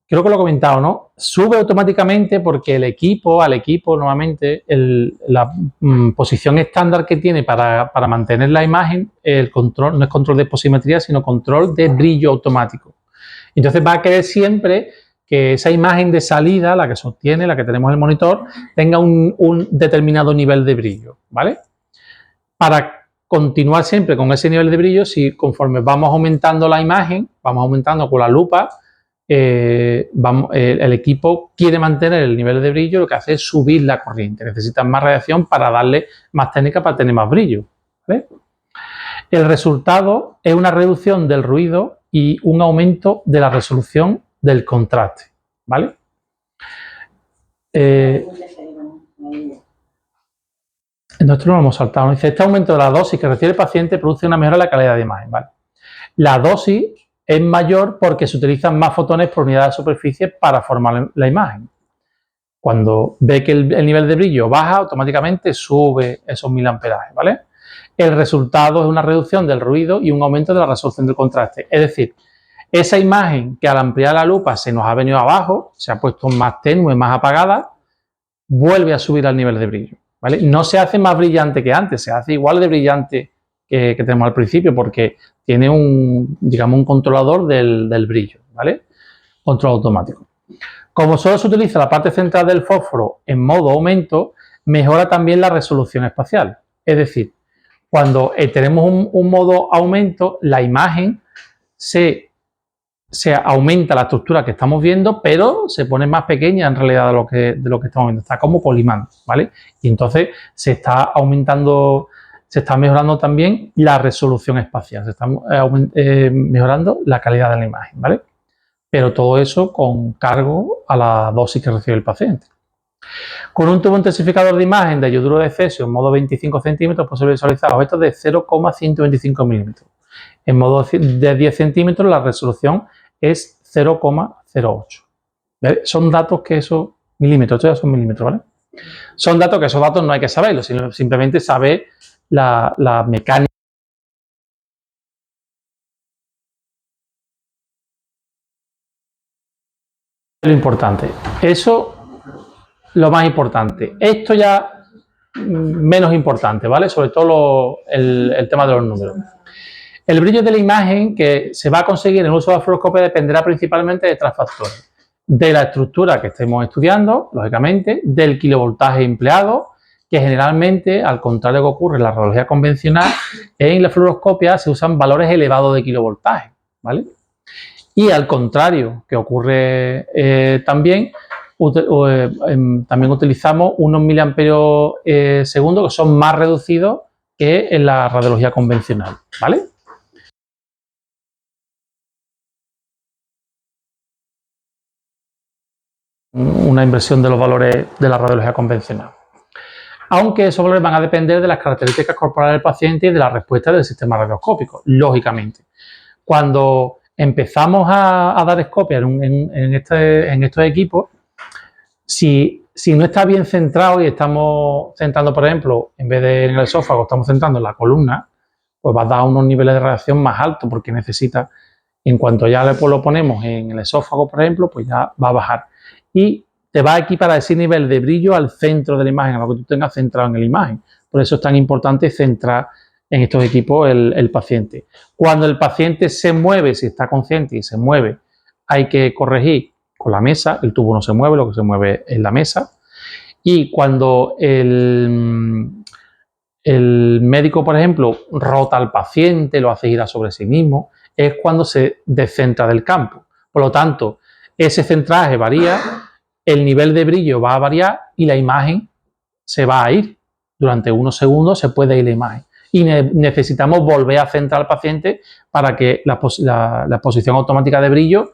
Creo que lo he comentado, ¿no? Sube automáticamente porque al equipo normalmente la posición estándar que tiene para mantener la imagen, el control no es control de exposimetría, sino control de brillo automático. Entonces va a querer siempre que esa imagen de salida, la que se obtiene, la que tenemos en el monitor, tenga un determinado nivel de brillo, ¿vale? Para continuar siempre con ese nivel de brillo, si conforme vamos aumentando la imagen, vamos aumentando con la lupa, el equipo quiere mantener el nivel de brillo, lo que hace es subir la corriente. Necesitan más radiación para darle más técnica para tener más brillo, ¿vale? El resultado es una reducción del ruido y un aumento de la resolución del contraste, ¿vale? Nosotros lo hemos saltado. Dice, este aumento de la dosis que recibe el paciente produce una mejora en la calidad de imagen, ¿vale? La dosis es mayor porque se utilizan más fotones por unidad de superficie para formar la imagen. Cuando ve que el nivel de brillo baja, automáticamente sube esos miliamperajes, ¿vale? El resultado es una reducción del ruido y un aumento de la resolución del contraste. Es decir, esa imagen que al ampliar la lupa se nos ha venido abajo, se ha puesto más tenue, más apagada, vuelve a subir al nivel de brillo, ¿vale? No se hace más brillante que antes, se hace igual de brillante que tenemos al principio porque tiene un controlador del brillo, ¿vale? Control automático. Como solo se utiliza la parte central del fósforo en modo aumento, mejora también la resolución espacial. Es decir, cuando tenemos un modo aumento, la imagen se aumenta la estructura que estamos viendo, pero se pone más pequeña en realidad de lo que estamos viendo. Está como colimando, ¿vale? Y entonces se está mejorando también la resolución espacial, se está mejorando la calidad de la imagen, ¿vale? Pero todo eso con cargo a la dosis que recibe el paciente. Con un tubo intensificador de imagen de yoduro de cesio en modo 25 centímetros, es posible visualizar objetos de 0,125 milímetros. En modo de 10 centímetros la resolución es 0,08. ¿Vale? Son datos que esos milímetros, estos ya son milímetros, ¿vale? Son datos que esos datos no hay que saberlos, sino simplemente saber la mecánica. Lo importante. Eso, lo más importante. Esto ya menos importante, ¿vale? Sobre todo el tema de los números. El brillo de la imagen que se va a conseguir en el uso de la fluoroscopia dependerá principalmente de 3 factores. De la estructura que estemos estudiando, lógicamente, del kilovoltaje empleado, que generalmente, al contrario que ocurre en la radiología convencional, en la fluoroscopia se usan valores elevados de kilovoltaje, ¿vale? Y al contrario que ocurre también utilizamos unos miliamperios segundo que son más reducidos que en la radiología convencional, ¿vale? Una inversión de los valores de la radiología convencional. Aunque esos valores van a depender de las características corporales del paciente y de la respuesta del sistema radioscópico, lógicamente. Cuando empezamos a dar escopia en estos equipos, si no está bien centrado y estamos centrando, por ejemplo, en vez de en el esófago, estamos centrando en la columna, pues va a dar unos niveles de radiación más altos porque necesita, en cuanto ya lo ponemos en el esófago, por ejemplo, pues ya va a bajar. Y te va a equiparar ese nivel de brillo al centro de la imagen, a lo que tú tengas centrado en la imagen. Por eso es tan importante centrar en estos equipos el paciente. Cuando el paciente se mueve, si está consciente y se mueve, hay que corregir con la mesa, el tubo no se mueve, lo que se mueve es la mesa. Y cuando el médico, por ejemplo, rota al paciente, lo hace girar sobre sí mismo, es cuando se descentra del campo. Por lo tanto, ese centraje varía, el nivel de brillo va a variar y la imagen se va a ir. Durante unos segundos se puede ir la imagen. Y necesitamos volver a centrar al paciente para que la posición automática de brillo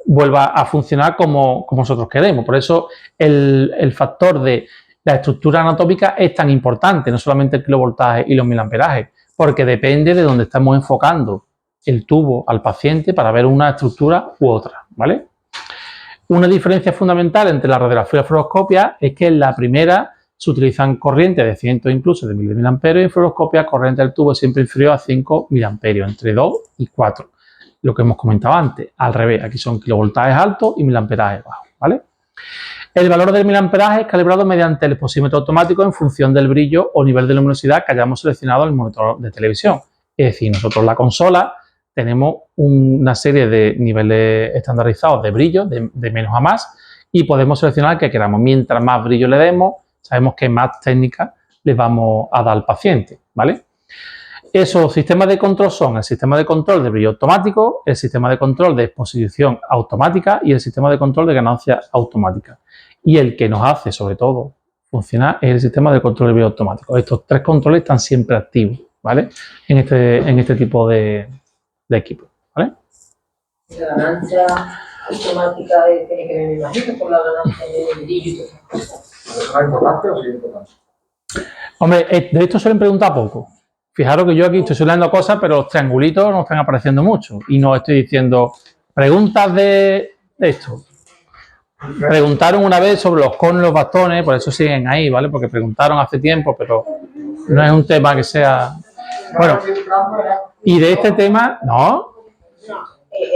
vuelva a funcionar como nosotros queremos. Por eso el factor de la estructura anatómica es tan importante, no solamente el kilovoltaje y los miliamperajes, porque depende de dónde estamos enfocando el tubo al paciente para ver una estructura u otra, ¿vale? Una diferencia fundamental entre la radiografía y la fluoroscopia es que en la primera se utilizan corrientes de cientos incluso de miles de miliamperios y en fluoroscopia corriente del tubo es siempre inferior a 5 miliamperios, entre 2 y 4. Lo que hemos comentado antes, al revés, aquí son kilovoltajes altos y miliamperajes bajos, ¿vale? El valor del miliamperaje es calibrado mediante el exposímetro automático en función del brillo o nivel de luminosidad que hayamos seleccionado en el monitor de televisión. Es decir, nosotros en la consola tenemos una serie de niveles estandarizados de brillo, de menos a más, y podemos seleccionar el que queramos. Mientras más brillo le demos, sabemos que más técnica le vamos a dar al paciente, ¿vale? Esos sistemas de control son el sistema de control de brillo automático, el sistema de control de exposición automática y el sistema de control de ganancia automática. Y el que nos hace, sobre todo, funcionar es el sistema de control de brillo automático. Estos tres controles están siempre activos, ¿vale? En este tipo de equipo, ¿vale? La ganancia automática tiene que ver, me imagino, con la ganancia de brillo y todas esas cosas. ¿Es importante o sí importante? Hombre, de esto suelen preguntar poco. Fijaros que yo aquí estoy hablando cosas, pero los triangulitos no están apareciendo mucho. Y no estoy diciendo preguntas de esto. Preguntaron una vez sobre los conos y los bastones, por eso siguen ahí, ¿vale? Porque preguntaron hace tiempo, pero no es un tema que sea... Bueno, y de este tema, ¿no?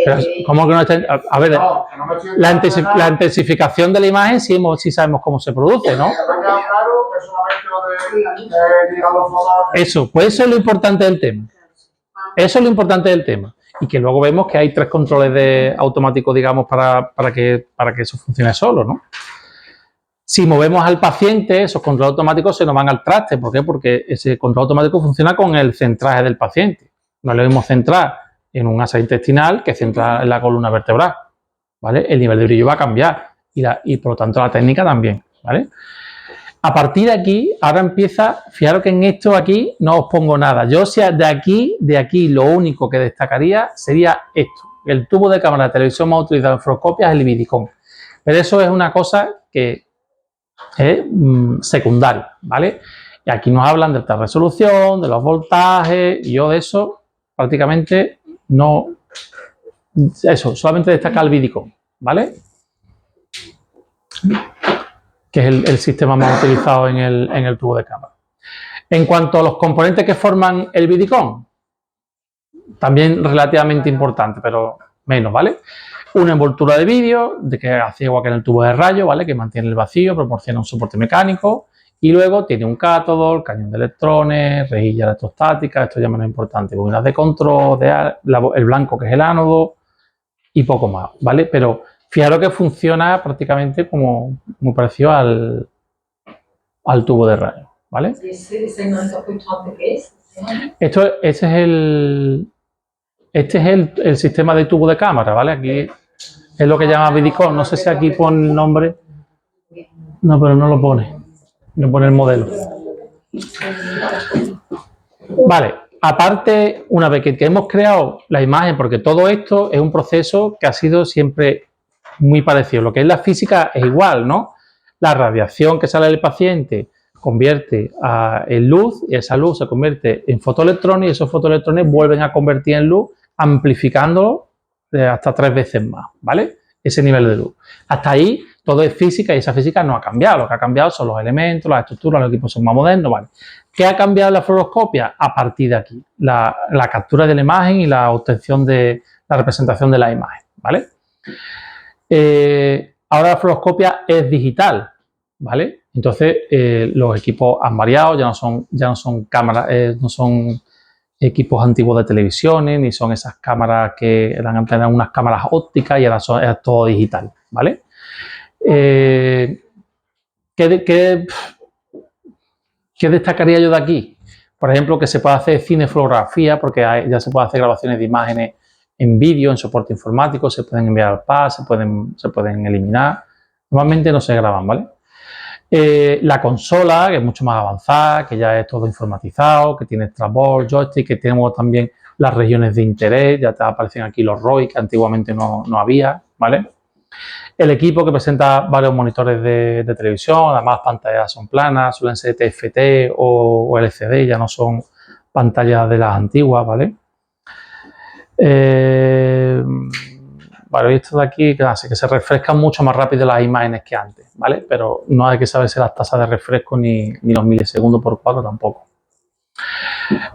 Pero, ¿cómo que no está? A ver, la intensificación de la imagen sí sabemos cómo se produce, ¿no? Eso, pues eso es lo importante del tema. Eso es lo importante del tema. Y que luego vemos que hay tres controles automáticos, digamos, para que eso funcione solo, ¿no? Si movemos al paciente, esos controles automáticos se nos van al traste. ¿Por qué? Porque ese control automático funciona con el centraje del paciente. No le debemos centrar en un asa intestinal que centrar en la columna vertebral, ¿vale? El nivel de brillo va a cambiar y por lo tanto la técnica también, ¿vale? A partir de aquí, ahora empieza, fijaros que en esto aquí no os pongo nada. Yo, si de aquí lo único que destacaría sería esto. El tubo de cámara de televisión más utilizado en fluoroscopia es el Vidicon. Pero eso es una cosa que es secundaria, ¿vale? Y aquí nos hablan de alta resolución, de los voltajes, y yo de eso prácticamente no... Eso, solamente destaca el Vidicon, ¿vale? Que es el sistema más utilizado en el tubo de cámara. En cuanto a los componentes que forman el Vidicon, también relativamente importante, pero menos, ¿vale? Una envoltura de vídeo, que hace igual que en el tubo de rayo, ¿vale? Que mantiene el vacío, proporciona un soporte mecánico, y luego tiene un cátodo, el cañón de electrones, rejilla electrostática, esto ya menos importante, bobinas de control, el blanco que es el ánodo, y poco más, ¿vale? Pero fijaros que funciona prácticamente como muy parecido al tubo de rayo, ¿vale? ¿Y esa imagen que has puesto antes qué es? Este es el sistema de tubo de cámara, ¿vale? Aquí es lo que llama Vidicon. No sé si aquí pone el nombre. No, pero no lo pone. No pone el modelo. Vale, aparte, una vez que hemos creado la imagen, porque todo esto es un proceso que ha sido siempre muy parecido. Lo que es la física es igual, ¿no? La radiación que sale del paciente convierte en luz y esa luz se convierte en fotoelectrones y esos fotoelectrones vuelven a convertir en luz amplificándolo hasta 3 veces más, ¿vale? Ese nivel de luz. Hasta ahí todo es física y esa física no ha cambiado. Lo que ha cambiado son los elementos, las estructuras, los equipos son más modernos, ¿vale? ¿Qué ha cambiado la fluoroscopia? A partir de aquí, la captura de la imagen y la obtención de la representación de la imagen, ¿vale? Ahora la fluoroscopia es digital, ¿vale? Entonces los equipos han variado, ya no son cámaras, no son equipos antiguos de televisiones, ni son esas cámaras que eran antes unas cámaras ópticas y ahora es todo digital, ¿vale? ¿Qué destacaría yo de aquí? Por ejemplo, que se puede hacer cinefluorografía, porque ya se puede hacer grabaciones de imágenes en vídeo, en soporte informático, se pueden enviar al PAS, se pueden eliminar. Normalmente no se graban, ¿vale? La consola, que es mucho más avanzada, que ya es todo informatizado, que tiene trackball, joystick, que tenemos también las regiones de interés, ya te aparecen aquí los ROI, que antiguamente no había, ¿vale? El equipo que presenta varios monitores de televisión, además las pantallas son planas, suelen ser TFT o LCD, ya no son pantallas de las antiguas, ¿vale? Vale, esto de aquí, así que se refrescan mucho más rápido las imágenes que antes, ¿vale? Pero no hay que saberse las tasas de refresco ni los milisegundos por cuadro tampoco.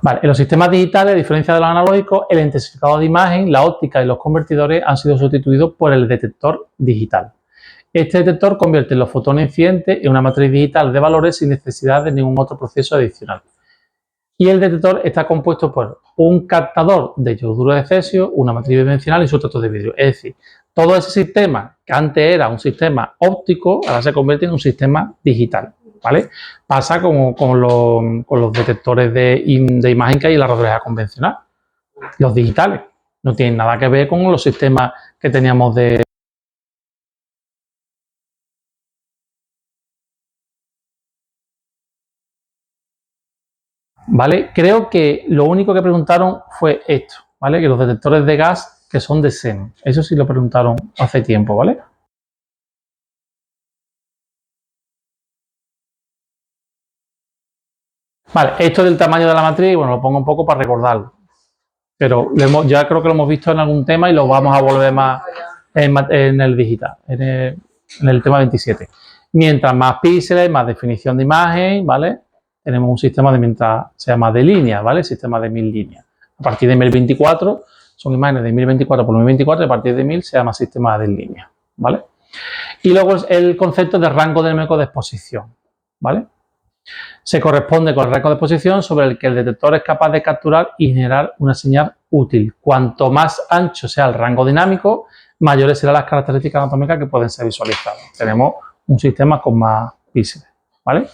Vale, en los sistemas digitales, a diferencia de los analógicos, el intensificador de imagen, la óptica y los convertidores han sido sustituidos por el detector digital. Este detector convierte los fotones incidentes en una matriz digital de valores sin necesidad de ningún otro proceso adicional. Y el detector está compuesto por un captador de yoduro de cesio, una matriz bidimensional y sustrato de vidrio. Es decir, todo ese sistema que antes era un sistema óptico, ahora se convierte en un sistema digital, ¿vale? Pasa como con los detectores de imagen que hay en la radiología convencional. Los digitales no tienen nada que ver con los sistemas que teníamos de... ¿Vale? Creo que lo único que preguntaron fue esto, ¿vale? Que los detectores de gas que son de xenón. Eso sí lo preguntaron hace tiempo, ¿vale? Vale, esto del tamaño de la matriz, bueno, lo pongo un poco para recordarlo. Pero ya creo que lo hemos visto en algún tema y lo vamos a volver más en el digital, en el tema 27. Mientras más píxeles, más definición de imagen, ¿vale? Tenemos un sistema de mientras sea más de líneas, ¿vale? Sistema de 1000 líneas. A partir de 1024 son imágenes de 1024 por 1024 y a partir de 1000 se llama sistema de líneas, ¿vale? Y luego el concepto de rango dinámico de exposición, ¿vale? Se corresponde con el rango de exposición sobre el que el detector es capaz de capturar y generar una señal útil. Cuanto más ancho sea el rango dinámico, mayores serán las características anatómicas que pueden ser visualizadas. Tenemos un sistema con más píxeles, ¿vale?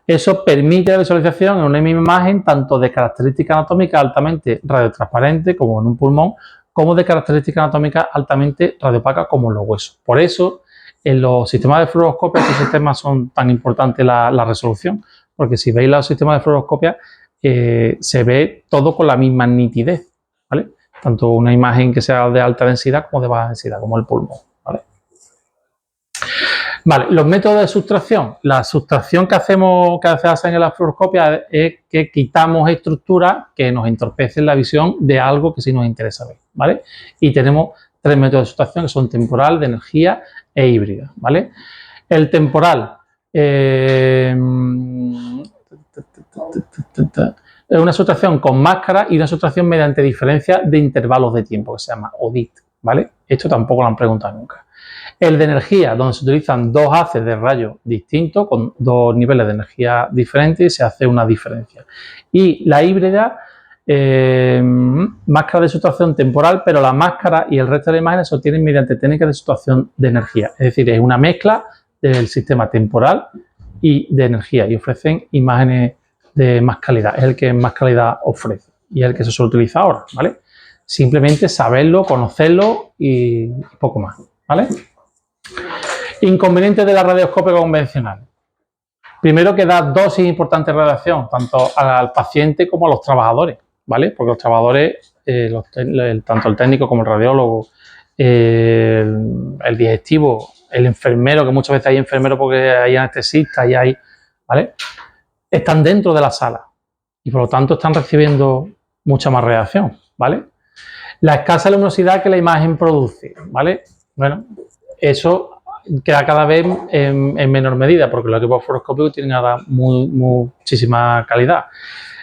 Eso permite la visualización en una misma imagen tanto de características anatómicas altamente radiotransparentes, como en un pulmón, como de características anatómicas altamente radiopacas, como en los huesos. Por eso, en los sistemas de fluoroscopia, estos sistemas son tan importantes la resolución, porque si veis los sistemas de fluoroscopia, se ve todo con la misma nitidez, ¿vale? Tanto una imagen que sea de alta densidad como de baja densidad, como el pulmón, ¿vale? Vale, los métodos de sustracción. La sustracción que hacen en la fluoroscopia es que quitamos estructuras que nos entorpecen la visión de algo que sí nos interesa ver, ¿vale? Y tenemos 3 métodos de sustracción que son temporal, de energía e híbrida, ¿vale? El temporal es una sustracción con máscara y una sustracción mediante diferencia de intervalos de tiempo, que se llama ODIT, ¿vale? Esto tampoco lo han preguntado nunca. El de energía, donde se utilizan 2 haces de rayos distintos con 2 niveles de energía diferentes y se hace una diferencia. Y la híbrida, máscara de sustracción temporal, pero la máscara y el resto de la imagen se obtienen mediante técnicas de sustracción de energía. Es decir, es una mezcla del sistema temporal y de energía y ofrecen imágenes de más calidad. Es el que más calidad ofrece y es el que se suele utilizar ahora, ¿vale? Simplemente saberlo, conocerlo y poco más, ¿vale? Inconvenientes de la radioscopia convencional. Primero, que da dosis importantes de radiación, tanto al paciente como a los trabajadores, ¿vale? Porque los trabajadores, tanto el técnico como el radiólogo, el digestivo, el enfermero, que muchas veces hay enfermeros porque hay anestesistas y hay, ¿vale? Están dentro de la sala y por lo tanto están recibiendo mucha más radiación, ¿vale? La escasa luminosidad que la imagen produce, ¿vale? Bueno, eso queda cada vez en menor medida porque los equipos fluoroscópicos tienen ahora muchísima calidad.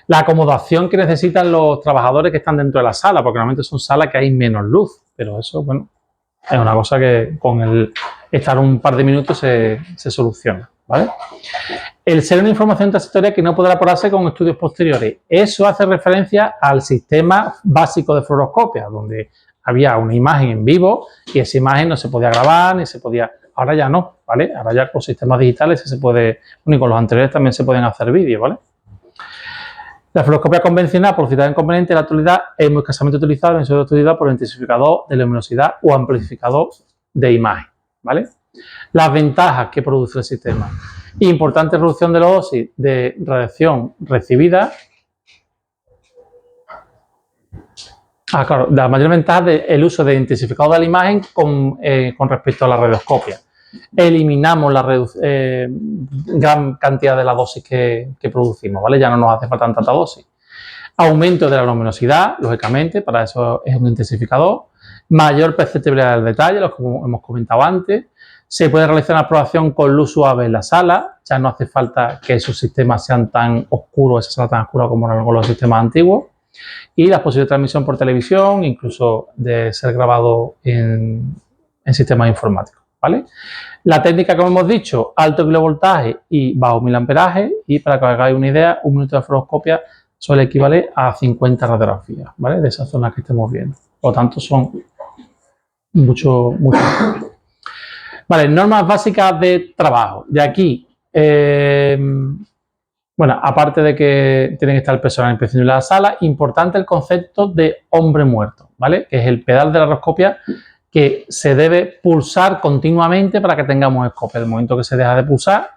La acomodación que necesitan los trabajadores que están dentro de la sala, porque normalmente son salas que hay menos luz, pero eso, bueno, es una cosa que con el estar un par de minutos se soluciona, ¿vale? El ser una información transitoria que no podrá aportarse con estudios posteriores. Eso hace referencia al sistema básico de fluoroscopia, donde había una imagen en vivo y esa imagen no se podía grabar ni se podía... Ahora ya no, ¿vale? Ahora ya con sistemas digitales se puede... Bueno, y con los anteriores también se pueden hacer vídeos, ¿vale? La fluoroscopia convencional, por citar inconveniente, en la actualidad es muy escasamente utilizada en su utilidad por intensificador de luminosidad o amplificador de imagen, ¿vale? Las ventajas que produce el sistema. Importante reducción de la dosis de radiación recibida. Claro, la mayor ventaja es el uso de intensificador de la imagen con respecto a la radioscopia. Eliminamos la gran cantidad de la dosis que producimos, ¿vale? Ya no nos hace falta tanta dosis. Aumento de la luminosidad, lógicamente, para eso es un intensificador. Mayor perceptibilidad del detalle, lo que hemos comentado antes. Se puede realizar una exploración con luz suave en la sala, ya no hace falta que esos sistemas sean tan oscuros, esa sala tan oscura como eran los sistemas antiguos. Y la posible transmisión por televisión, incluso de ser grabado en sistemas informáticos, ¿vale? La técnica, como hemos dicho, alto kilovoltaje y bajo miliamperaje, y para que os hagáis una idea, un minuto de fluoroscopia suele equivaler a 50 radiografías, ¿vale? De esas zonas que estemos viendo. Por lo tanto, son mucho. Vale, normas básicas de trabajo. De aquí, bueno, aparte de que tiene que estar el personal imprescindible en la sala, importante el concepto de hombre muerto, ¿vale? Que es el pedal de la radioscopia que se debe pulsar continuamente para que tengamos escopia. En el momento que se deja de pulsar,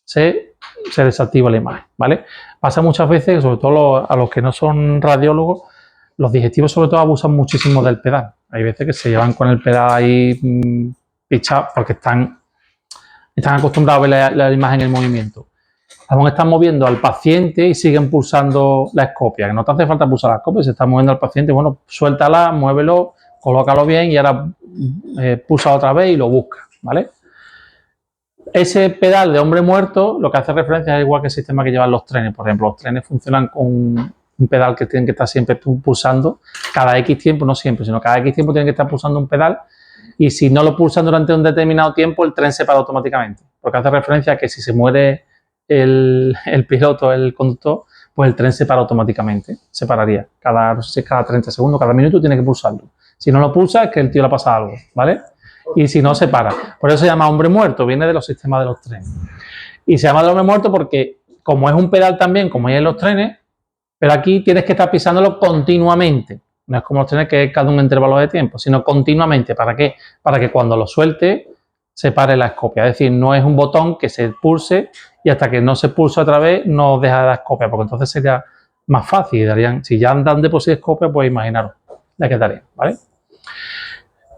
se desactiva la imagen, ¿vale? Pasa muchas veces, sobre todo a los que no son radiólogos, los digestivos sobre todo abusan muchísimo del pedal. Hay veces que se llevan con el pedal ahí pichado porque están acostumbrados a ver la imagen en movimiento. Aún están moviendo al paciente y siguen pulsando la escopia, que no te hace falta pulsar la escopia, se está moviendo al paciente, bueno, suéltala, muévelo, colócalo bien y ahora pulsa otra vez y lo busca, ¿vale? Ese pedal de hombre muerto lo que hace referencia es igual que el sistema que llevan los trenes. Por ejemplo, los trenes funcionan con un pedal que tienen que estar siempre pulsando cada X tiempo, no siempre, sino cada X tiempo tienen que estar pulsando un pedal y si no lo pulsan durante un determinado tiempo, el tren se para automáticamente. Porque hace referencia a que si se muere el piloto, el conductor, pues el tren se para automáticamente, se pararía. No sé si es cada 30 segundos, cada minuto tiene que pulsarlo. Si no lo pulsa es que el tío le pasa algo, ¿vale? Y si no, se para. Por eso se llama hombre muerto, viene de los sistemas de los trenes. Y se llama de hombre muerto porque, como es un pedal también, como hay en los trenes, pero aquí tienes que estar pisándolo continuamente. No es como los trenes que es cada un intervalo de tiempo, sino continuamente. ¿Para qué? Para que cuando lo suelte, se pare la escopia. Es decir, no es un botón que se pulse y hasta que no se pulse otra vez, no deja de dar escopia, porque entonces sería más fácil. Si ya andan de por sí escopia, pues imaginaros la que daría, ¿vale?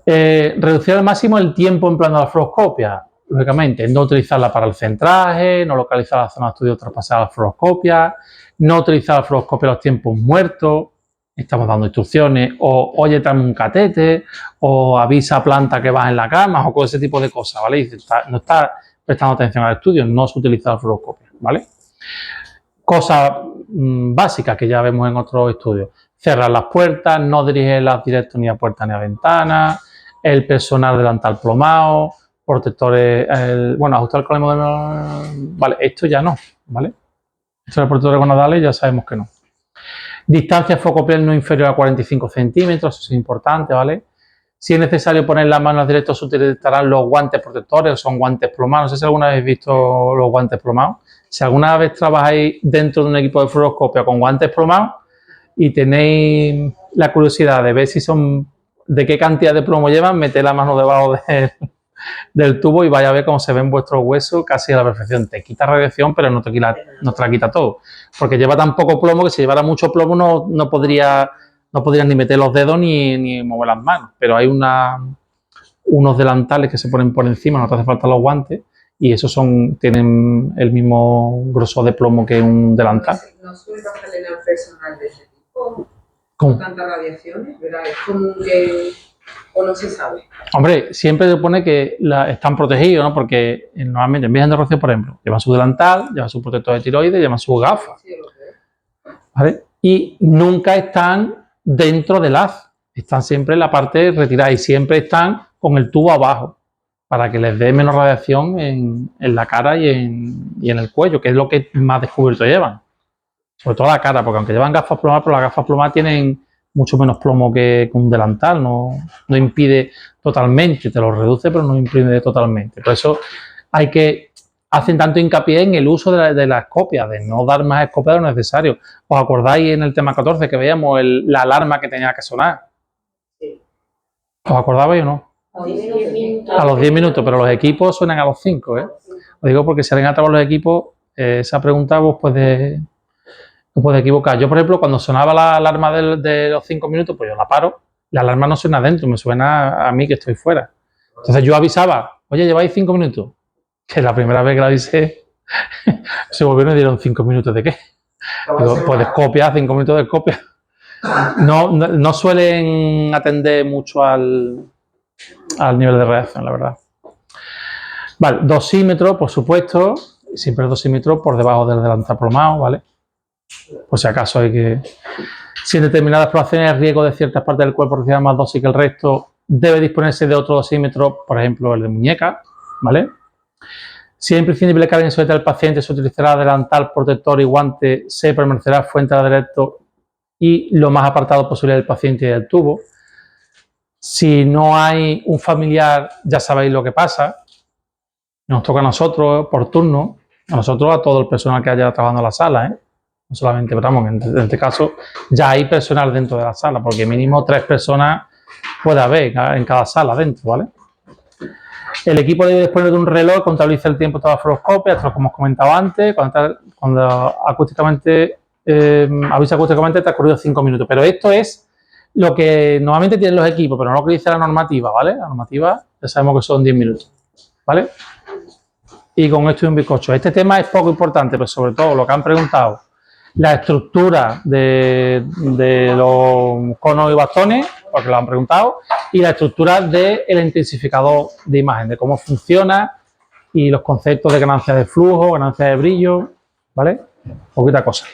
Reducir al máximo el tiempo empleando la fluoroscopia, lógicamente, no utilizarla para el centraje, no localizar la zona de estudio traspasada a la fluoroscopia, no utilizar la fluoroscopia a los tiempos muertos, estamos dando instrucciones, o oye, tráeme un catete, o avisa a planta que vas en la cama, o con ese tipo de cosas, ¿vale? Y no está prestando atención al estudio, no se utiliza la fluoroscopia, ¿vale? Cosas básicas que ya vemos en otros estudios. Cerrar las puertas, no dirigirlas directo ni a puertas ni a ventanas, el personal delantal plomado, protectores, ajustar el colemo vale, esto ya no, ¿vale? Esto de protectores gonadales ya sabemos que no. Distancia focopiel no inferior a 45 centímetros, eso es importante, ¿vale? Si es necesario poner las manos directo, se utilizarán los guantes protectores, o son guantes plomados. No sé si alguna vez habéis visto los guantes plomados. Si alguna vez trabajáis dentro de un equipo de fluoroscopio con guantes plomados y tenéis la curiosidad de ver si son, de qué cantidad de plomo llevan, meted la mano debajo del tubo y vaya a ver cómo se ven vuestros huesos casi a la perfección. Te quita radiación, pero no te la quita todo. Porque lleva tan poco plomo que si llevara mucho plomo no podrías ni meter los dedos ni mover las manos. Pero hay unos delantales que se ponen por encima, no te hace falta los guantes, y esos tienen el mismo grosor de plomo que un delantal. ¿No suele pasar en el personal de ese tipo? ¿Cómo? Tantas radiaciones, ¿verdad? Es común que... ¿O no se sabe? Hombre, siempre se supone que están protegidos, ¿no? Porque normalmente en viajes de rocío, por ejemplo, llevan su delantal, llevan su protector de tiroides, llevan sus gafas. Sí, lo creo. ¿Vale? Y nunca están dentro del haz. Están siempre en la parte retirada y siempre están con el tubo abajo para que les dé menos radiación en la cara y en el cuello, que es lo que más descubierto llevan. Sobre todo la cara, porque aunque llevan gafas plomadas, pero las gafas plomadas tienen mucho menos plomo que un delantal, no impide totalmente, te lo reduce, pero no impide totalmente. Por eso hacen tanto hincapié en el uso de la escopia, de no dar más escopia de lo necesario. ¿Os acordáis en el tema 14 que veíamos la alarma que tenía que sonar? Sí. ¿Os acordabais o no? A los 10 minutos, pero los equipos suenan a los 5, ¿eh? Os digo porque si alguien ha trabajado los equipos, esa pregunta os puede equivocar. Yo, por ejemplo, cuando sonaba la alarma de los 5 minutos, pues yo la paro. La alarma no suena adentro, me suena a mí que estoy fuera. Entonces yo avisaba, oye, lleváis 5 minutos. Que la primera vez que la avisé, se volvieron y dieron 5 minutos de qué. Digo, pues de escopia, 5 minutos de escopia. No suelen atender mucho al nivel de reacción, la verdad. Vale, dosímetro, por supuesto, siempre el dosímetro por debajo del delantal plomado, ¿vale? Por si acaso si en determinadas poblaciones el riesgo de ciertas partes del cuerpo reciban más dosis que el resto, debe disponerse de otro dosímetro, por ejemplo el de muñeca, ¿vale? Si es imprescindible que alguien sujete al paciente, se utilizará delantal, protector y guante, se permanecerá fuente de directo y lo más apartado posible del paciente y del tubo. Si no hay un familiar, ya sabéis lo que pasa. Nos toca a nosotros por turno, a todo el personal que haya trabajando en la sala, ¿eh? No solamente, pero vamos, en este caso ya hay personal dentro de la sala, porque mínimo 3 personas puede haber en cada sala dentro, ¿vale? El equipo debe disponer de un reloj que contabiliza el tiempo de toda la fluoroscopia, esto como os comentaba antes, cuando acústicamente, avisa acústicamente te ha ocurrido 5 minutos, pero esto es lo que normalmente tienen los equipos, pero no lo que dice la normativa, ¿vale? La normativa ya sabemos que son 10 minutos, ¿vale? Y con esto y un bizcocho. Este tema es poco importante, pero sobre todo lo que han preguntado, la estructura de los conos y bastones, porque lo han preguntado, y la estructura del intensificador de imagen, de cómo funciona y los conceptos de ganancia de flujo, ganancia de brillo, ¿vale? Poquita cosa.